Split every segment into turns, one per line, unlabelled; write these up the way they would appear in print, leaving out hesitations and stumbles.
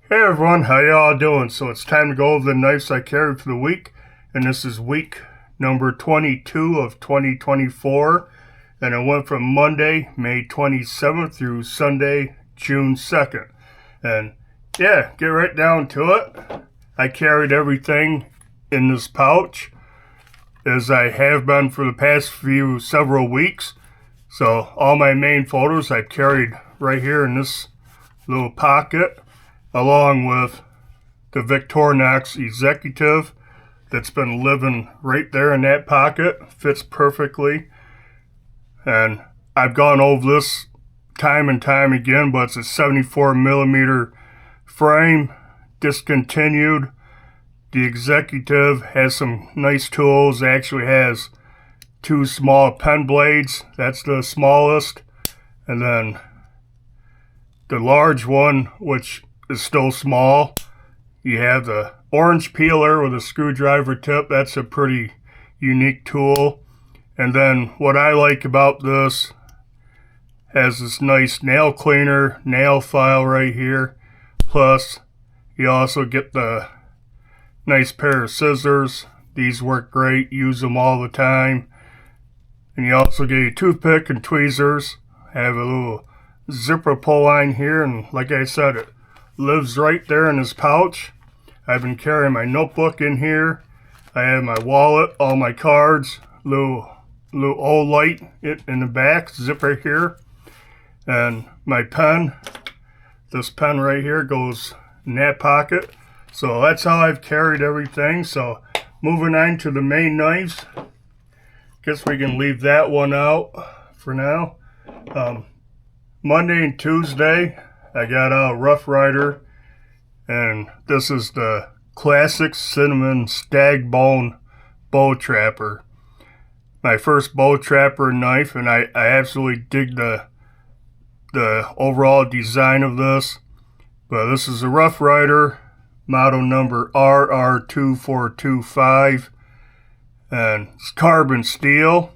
Hey everyone, how y'all doing? So it's time to go over the knives I carried for the week, and this is week number 22 of 2024, and it went from Monday, May 27th through Sunday, June 2nd. And yeah, get right down to it. I carried everything in this pouch, as I have been for the past several weeks. So all my main photos I carried right here in this little pocket, along with the Victorinox Executive that's been living right there in that pocket. Fits perfectly. And I've gone over this time and time again, but it's a 74 millimeter frame, discontinued. The Executive has some nice tools. It actually has two small pen blades. That's the smallest. And then the large one, which is still small. You have the orange peeler with a screwdriver tip. That's a pretty unique tool. And then what I like about this has this nice nail cleaner, nail file right here. Plus, you also get the nice pair of scissors. These work great. Use them all the time. And you also get your toothpick and tweezers. Have a little zipper pull line here, and like I said, it lives right there in his pouch. I've been carrying my notebook in here. I have my wallet, all my cards, little old light in the back, zipper here, and my pen. This pen right here goes in that pocket. So that's how I've carried everything. So moving on to the main knives. Guess we can leave that one out for now. Monday and Tuesday, I got a Rough Rider, and this is the classic cinnamon stag bone bow trapper. My first bow trapper knife, and I absolutely dig the overall design of this. But this is a Rough Rider, model number RR2425, and it's carbon steel.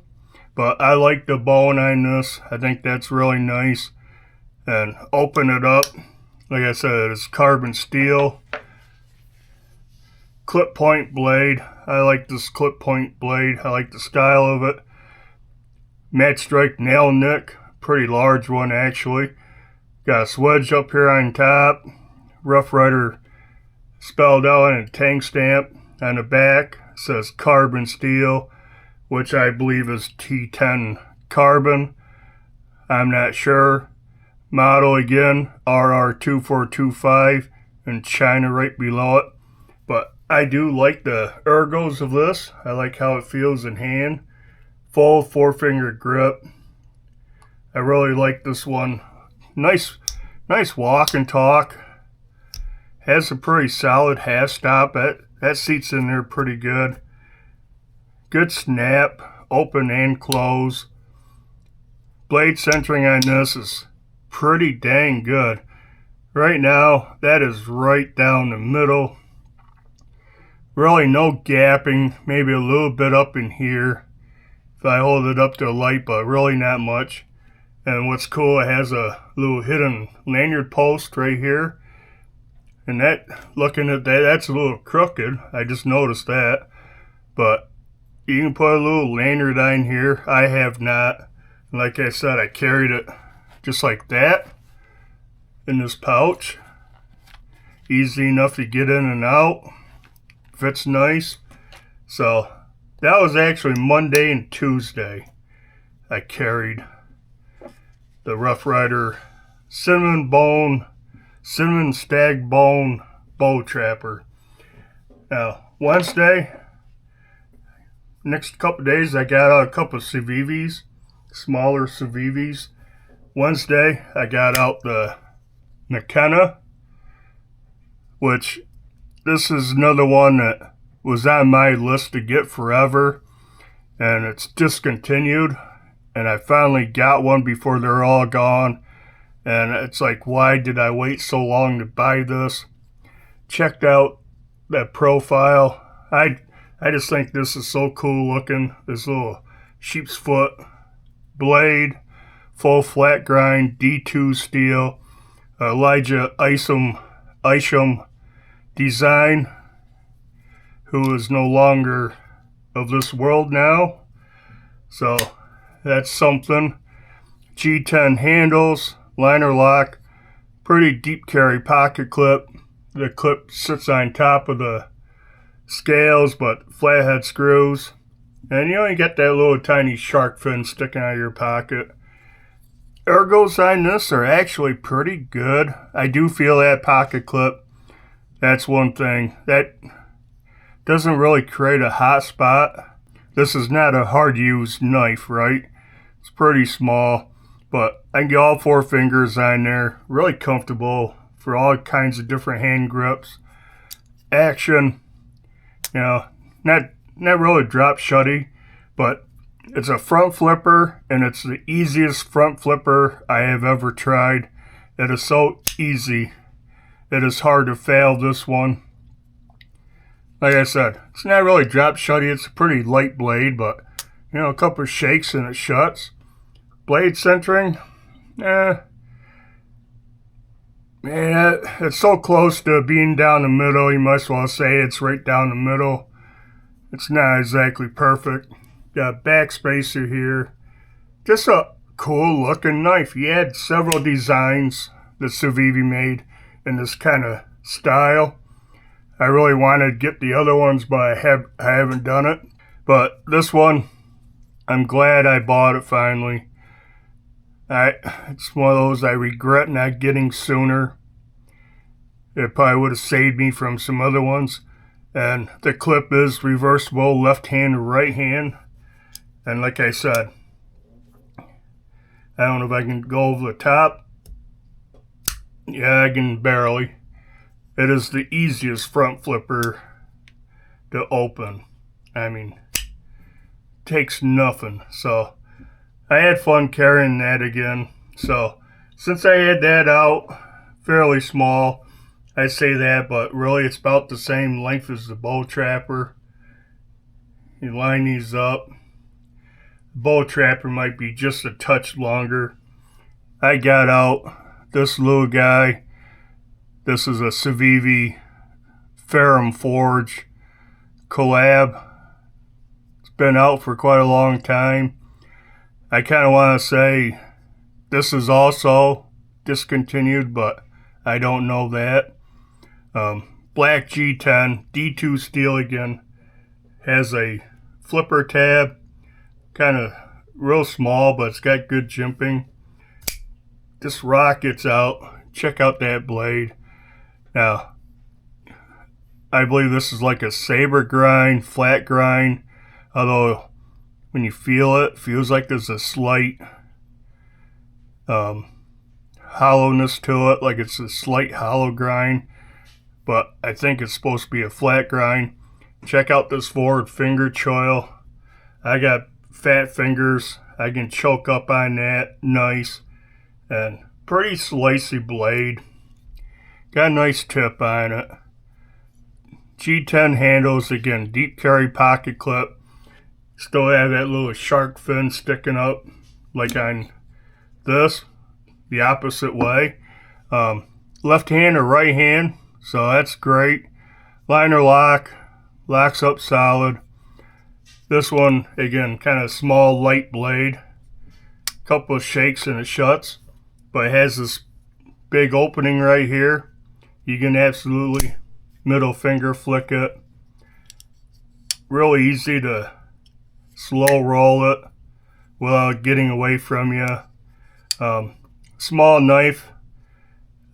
But I like the bone on this. I think that's really nice. And open it up. Like I said, it's carbon steel. Clip point blade. I like this clip point blade. I like the style of it. Matte strike nail nick. Pretty large one actually. Got a swedge up here on top. Rough Rider spelled out in a tank stamp. On the back it says carbon steel, which I believe is T10 carbon. I'm not sure. Model again, RR2425, and China right below it. But I do like the ergos of this. I like how it feels in hand. Full 4-finger grip. I really like this one. Nice walk and talk. Has a pretty solid half stop. That seats in there pretty good. Good snap, open and close. Blade centering on this is pretty dang good. Right now, that is right down the middle. Really no gapping, maybe a little bit up in here if I hold it up to the light, but really not much. And what's cool, it has a little hidden lanyard post right here. And that, looking at that, that's a little crooked. I just noticed that. But you can put a little lanyard on here. I have not. Like I said, I carried it just like that in this pouch. Easy enough to get in and out. Fits nice. So that was actually Monday and Tuesday. I carried the Rough Rider cinnamon stag bone bow trapper. Now Wednesday, next couple days, I got a couple of Civivis, smaller Civivis. Wednesday, I got out the McKenna, which this is another one that was on my list to get forever, and it's discontinued, and I finally got one before they're all gone. And it's like, why did I wait so long to buy this? Checked out that profile. I just think this is so cool looking. This little sheep's foot blade, full flat grind, D2 steel, Elijah Isom Isham design, who is no longer of this world now. So that's something. G10 handles, liner lock, pretty deep carry pocket clip. The clip sits on top of the scales, but flathead screws. And you only get that little tiny shark fin sticking out of your pocket. Ergos on this are actually pretty good. I do feel that pocket clip. That's one thing. That doesn't really create a hot spot. This is not a hard-used knife, right? It's pretty small, but I can get all 4 fingers on there. Really comfortable for all kinds of different hand grips. Action, you know, not really drop shutty, but it's a front flipper, and it's the easiest front flipper I have ever tried. It is so easy. It is hard to fail this one. Like I said, it's not really drop shutty. It's a pretty light blade, but you know, a couple of shakes and it shuts. Blade centering, man, it's so close to being down the middle. You might as well say it's right down the middle. It's not exactly perfect. Got back spacer here. Just a cool looking knife. He had several designs that Civivi made in this kind of style. I really wanted to get the other ones, but I haven't done it. But this one, I'm glad I bought it finally. It's one of those I regret not getting sooner. It probably would have saved me from some other ones. And the clip is reversible, left hand to right hand. And like I said, I don't know if I can go over the top. Yeah, I can barely. It is the easiest front flipper to open. I mean, takes nothing. So I had fun carrying that again. So since I had that out, fairly small, I say that, but really it's about the same length as the bow trapper. You line these up. The bow trapper might be just a touch longer. I got out this little guy. This is a Civivi Ferrum Forge collab. It's been out for quite a long time. I kind of want to say this is also discontinued, but I don't know that. Black G10, D2 steel again, has a flipper tab, kind of real small, but it's got good jimping. This rocket's out. Check out that blade. Now, I believe this is like a saber grind, flat grind, although when you feel it, feels like there's a slight hollowness to it, like it's a slight hollow grind, but I think it's supposed to be a flat grind. Check out this forward finger choil. I got fat fingers. I can choke up on that nice, and pretty slicey blade. Got a nice tip on it. G10 handles, again, deep carry pocket clip. Still have that little shark fin sticking up, like on this, the opposite way. Left hand or right hand, so that's great. Liner lock, locks up solid. This one, again, kind of small, light blade. Couple of shakes and it shuts, but it has this big opening right here. You can absolutely middle finger flick it. Really easy to slow roll it without getting away from you. Small knife.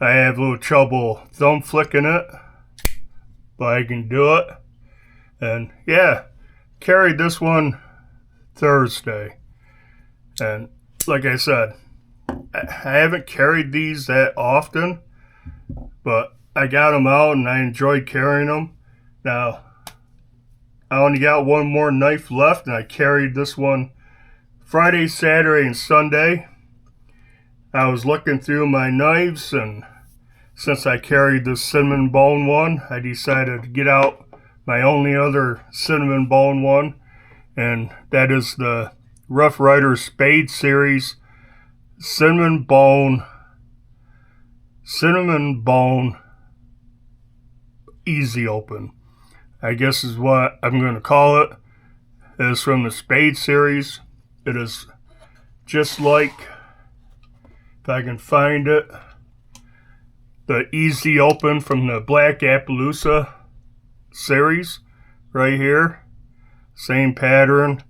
I have a little trouble thumb flicking it, but I can do it. And yeah, carried this one Thursday. And like I said, I haven't carried these that often, but I got them out and I enjoyed carrying them. Now, I only got one more knife left, and I carried this one Friday, Saturday, and Sunday. I was looking through my knives, and since I carried this cinnamon bone one, I decided to get out my only other cinnamon bone one, and that is the Rough Rider Spade Series cinnamon bone Easy Open, I guess is what I'm going to call it. It is from the Spade series. It is just like, if I can find it, the Easy Open from the Black Appaloosa series right here. Same pattern.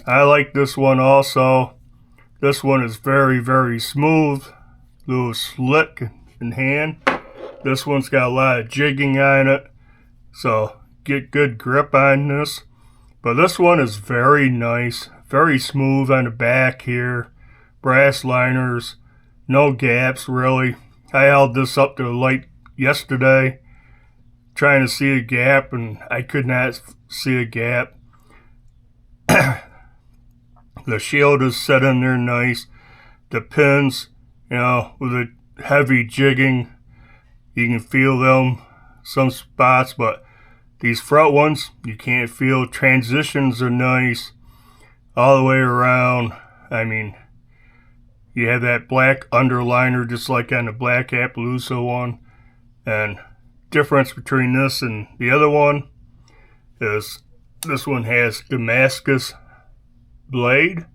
I like this one also. This one is very, very smooth, a little slick in hand. This one's got a lot of jigging on it, so get good grip on this. But this one is very nice, very smooth on the back here. Brass liners, no gaps really. I held this up to the light yesterday, trying to see a gap, and I could not see a gap. The shield is set in there nice. The pins, with the heavy jigging, you can feel them some spots, but these front ones you can't feel. Transitions are nice all the way around. I mean, you have that black underliner just like on the Black Appaloosa one. And difference between this and the other one is this one has Damascus blade.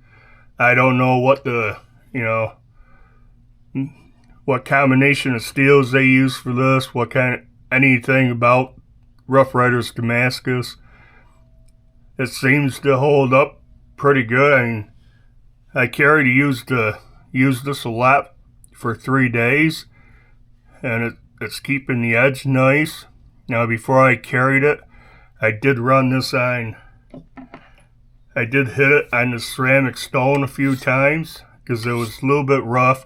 I don't know what what combination of steels they use for this, anything about Rough Riders Damascus. It seems to hold up pretty good. I mean, I used this a lot for 3 days, and it's keeping the edge nice. Now, before I carried it, I did hit it on the ceramic stone a few times because it was a little bit rough.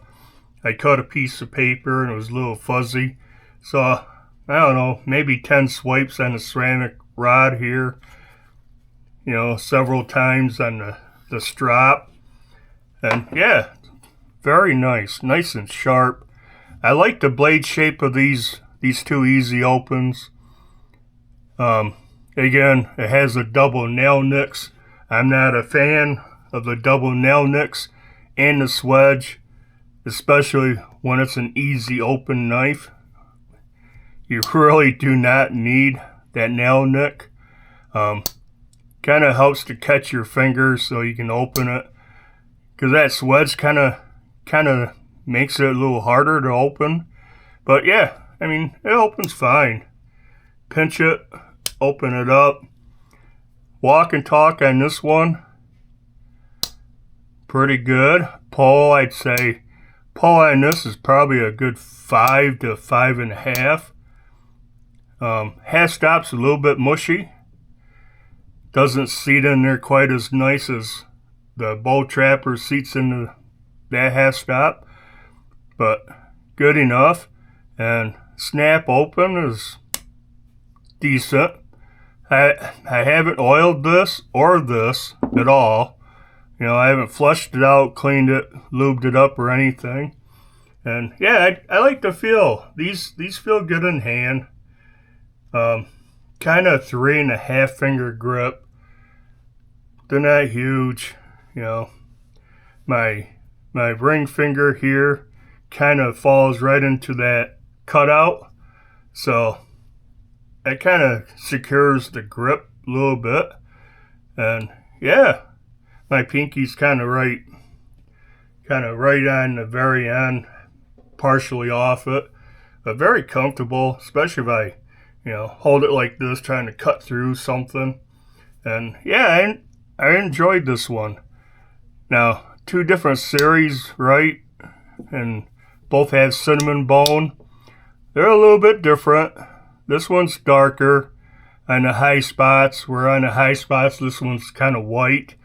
I cut a piece of paper and it was a little fuzzy. So, I don't know, maybe 10 swipes on the ceramic rod here. Several times on the strap. And yeah, very nice. Nice and sharp. I like the blade shape of these two Easy Opens. Again, it has a double nail nicks. I'm not a fan of the double nail nicks and the swedge, especially when it's an Easy Open knife. You really do not need that nail nick. Kind of helps to catch your fingers so you can open it, because that swedge kind of makes it a little harder to open. But yeah, I mean, it opens fine. Pinch it, open it up. Walk and talk on this one, pretty good. Pull, I'd say, pull on this is probably a good 5 to 5.5. Half stop's a little bit mushy. Doesn't seat in there quite as nice as the Bow Trapper seats in that half stop, but good enough. And snap open is decent. I haven't oiled this or this at all. I haven't flushed it out, cleaned it, lubed it up or anything. And yeah, I like the feel. These feel good in hand. Kind of 3.5 finger grip. They're not huge. My ring finger here kind of falls right into that cutout, so it kind of secures the grip a little bit. And yeah, my pinky's kind of right on the very end, partially off it, but very comfortable, especially if I hold it like this, trying to cut through something. And yeah, I enjoyed this one. Now, 2 different series, right? And both have cinnamon bone. They're a little bit different. This one's darker on the high spots. Where on the high spots, this one's kind of white.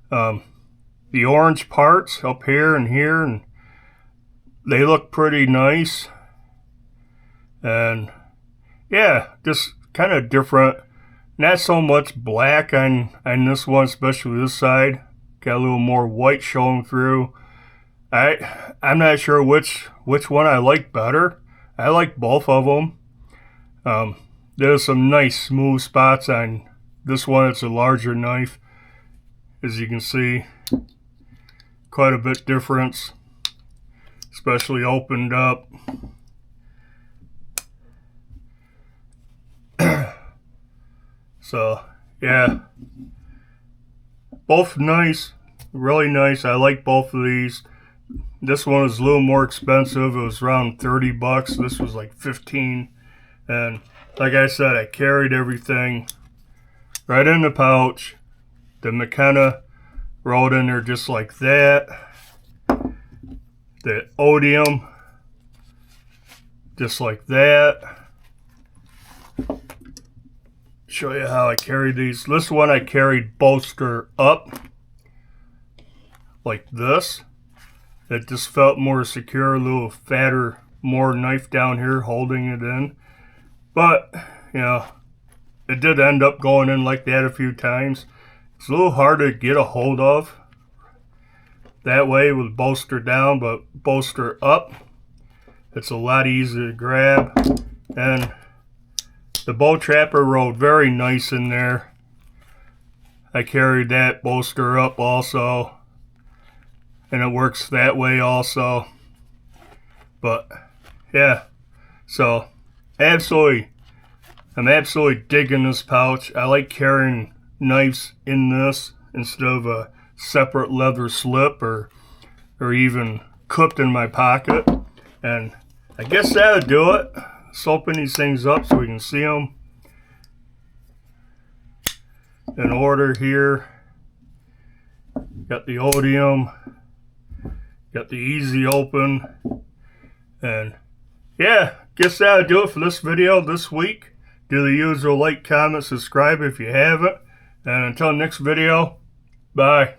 The orange parts up here, and they look pretty nice. And yeah, just kind of different. Not so much black on this one, especially this side. Got a little more white showing through. I'm not sure which one I like better. I like both of them. There's some nice smooth spots on this one. It's a larger knife, as you can see. Quite a bit difference, especially opened up. So yeah, both nice, really nice. I like both of these. This one is a little more expensive. It was around 30 bucks. This was like 15. And like I said, I carried everything right in the pouch. The McKenna rolled in there just like that. The Odium, just like that. Show you how I carried these. This one I carried bolster up like this. It just felt more secure, a little fatter, more knife down here holding it in. But, you know, it did end up going in like that a few times. It's a little hard to get a hold of that way with bolster down, but bolster up, it's a lot easier to grab. And the bow trapper rolled very nice in there. I carried that bolster up also, and it works that way also. But yeah, so I'm absolutely digging this pouch. I like carrying knives in this instead of a separate leather slip or even clipped in my pocket. And I guess that'll do it. Let's open these things up so we can see them in order here. Got the Odium, got the Easy Open, and yeah, guess that'll do it for this video this week. Do the usual like, comment, subscribe if you haven't, and until next video, bye.